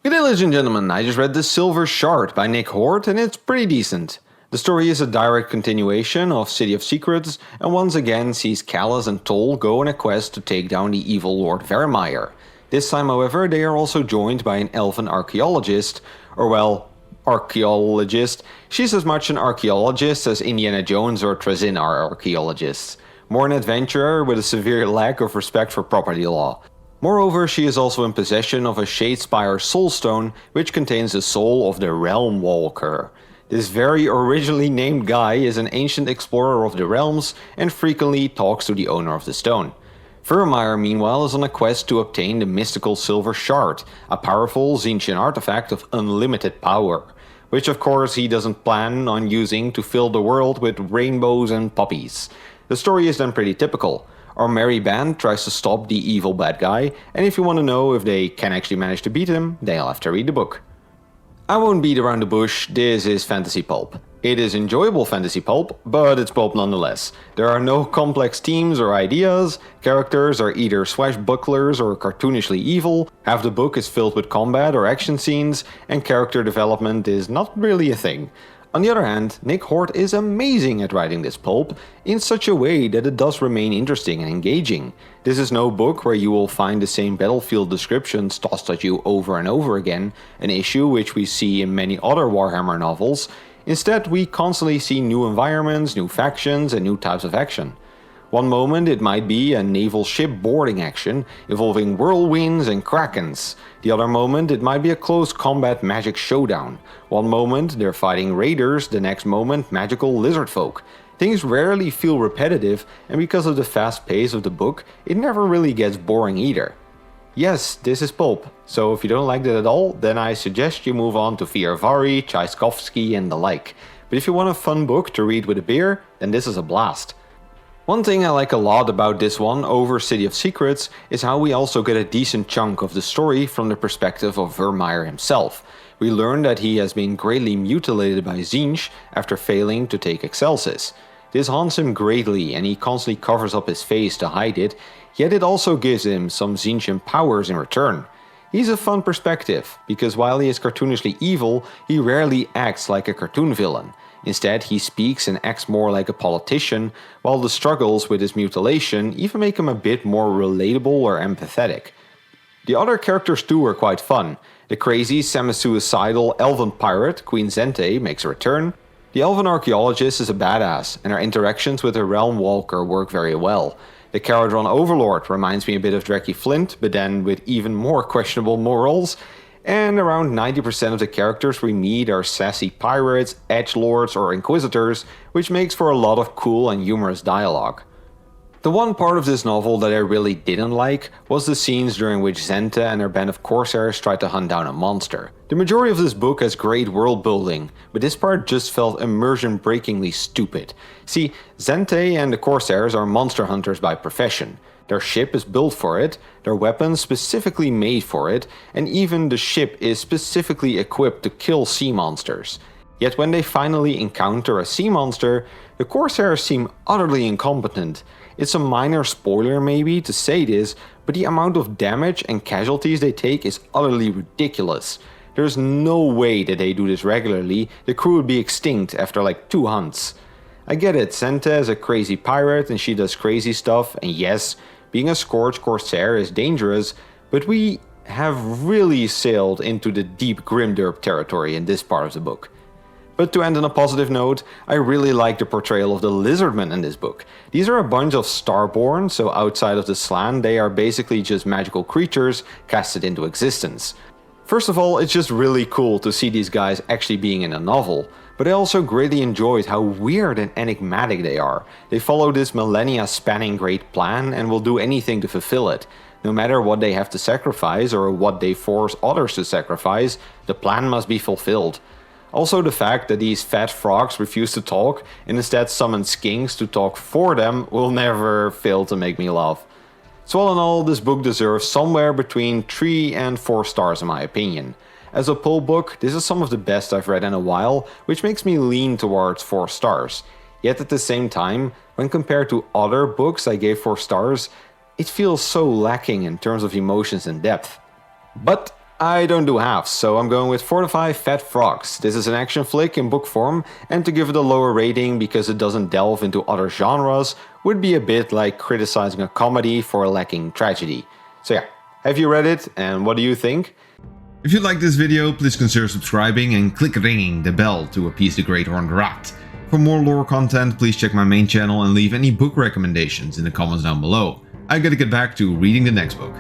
Good day, ladies and gentlemen, I just read The Silver Shard by Nick Horth and it's pretty decent. The story is a direct continuation of City of Secrets and once again sees Callus and Toll go on a quest to take down the evil Lord Vermeer. This time, however, they are also joined by an elven archaeologist, archaeologist. She's as much an archaeologist as Indiana Jones or Trazyn are archaeologists. More an adventurer with a severe lack of respect for property law. Moreover, she is also in possession of a Shadespire soulstone, which contains the soul of the Realm Walker. This very originally named guy is an ancient explorer of the realms and frequently talks to the owner of the stone. Vermeer, meanwhile, is on a quest to obtain the mystical Silver Shard, a powerful Tzeentchian artifact of unlimited power, which of course he doesn't plan on using to fill the world with rainbows and puppies. The story is then pretty typical. Our merry band tries to stop the evil bad guy, and if you want to know if they can actually manage to beat him, then you'll have to read the book. I won't beat around the bush, this is fantasy pulp. It is enjoyable fantasy pulp, but it's pulp nonetheless. There are no complex themes or ideas, characters are either swashbucklers or cartoonishly evil, half the book is filled with combat or action scenes, and character development is not really a thing. On the other hand, Nick Horth is amazing at writing this pulp, in such a way that it does remain interesting and engaging. This is no book where you will find the same battlefield descriptions tossed at you over and over again, an issue which we see in many other Warhammer novels. Instead, we constantly see new environments, new factions, and new types of action. One moment it might be a naval ship boarding action, involving whirlwinds and krakens. The other moment it might be a close combat magic showdown. One moment they're fighting raiders, the next moment magical lizard folk. Things rarely feel repetitive, and because of the fast pace of the book, it never really gets boring either. Yes, this is pulp, so if you don't like that at all, then I suggest you move on to Fiervari, Tchaikovsky and the like. But if you want a fun book to read with a beer, then this is a blast. One thing I like a lot about this one over City of Secrets is how we also get a decent chunk of the story from the perspective of Vermeer himself. We learn that he has been greatly mutilated by Tzeentch after failing to take Excelsis. This haunts him greatly and he constantly covers up his face to hide it, yet it also gives him some Tzeentchian powers in return. He's a fun perspective, because while he is cartoonishly evil, he rarely acts like a cartoon villain. Instead, he speaks and acts more like a politician, while the struggles with his mutilation even make him a bit more relatable or empathetic. The other characters too are quite fun. The crazy, semi-suicidal elven pirate, Queen Zente, makes a return. The elven archaeologist is a badass, and her interactions with the Realm Walker work very well. The Caradron Overlord reminds me a bit of Dreki Flint, but then with even more questionable morals. And around 90% of the characters we meet are sassy pirates, edgelords or inquisitors, which makes for a lot of cool and humorous dialogue. The one part of this novel that I really didn't like was the scenes during which Zente and her band of corsairs tried to hunt down a monster. The majority of this book has great world building, but this part just felt immersion breakingly stupid. See, Zente and the corsairs are monster hunters by profession. Their ship is built for it, their weapons specifically made for it, and even the ship is specifically equipped to kill sea monsters. Yet when they finally encounter a sea monster, the corsairs seem utterly incompetent. It's a minor spoiler maybe to say this, but the amount of damage and casualties they take is utterly ridiculous. There's no way that they do this regularly, the crew would be extinct after like 2 hunts. I get it, Zente is a crazy pirate and she does crazy stuff, and yes, being a Scourge Corsair is dangerous, but we have really sailed into the deep Grimderp territory in this part of the book. But to end on a positive note, I really like the portrayal of the Lizardmen in this book. These are a bunch of Starborn, so outside of the Slan they are basically just magical creatures casted into existence. First of all, it's just really cool to see these guys actually being in a novel, but I also greatly enjoyed how weird and enigmatic they are. They follow this millennia-spanning great plan and will do anything to fulfill it. No matter what they have to sacrifice or what they force others to sacrifice, the plan must be fulfilled. Also, the fact that these fat frogs refuse to talk and instead summon skinks to talk for them will never fail to make me laugh. So all in all, this book deserves somewhere between 3 and 4 stars in my opinion. As a pulp book, this is some of the best I've read in a while, which makes me lean towards 4 stars. Yet at the same time, when compared to other books I gave 4 stars, it feels so lacking in terms of emotions and depth. But I don't do halves, so I'm going with 4 to 5 Fat Frogs. This is an action flick in book form, and to give it a lower rating because it doesn't delve into other genres would be a bit like criticizing a comedy for lacking tragedy. So yeah, have you read it, and what do you think? If you like this video, please consider subscribing and click ringing the bell to appease the Great Horned Rat. For more lore content, please check my main channel and leave any book recommendations in the comments down below. I gotta get back to reading the next book.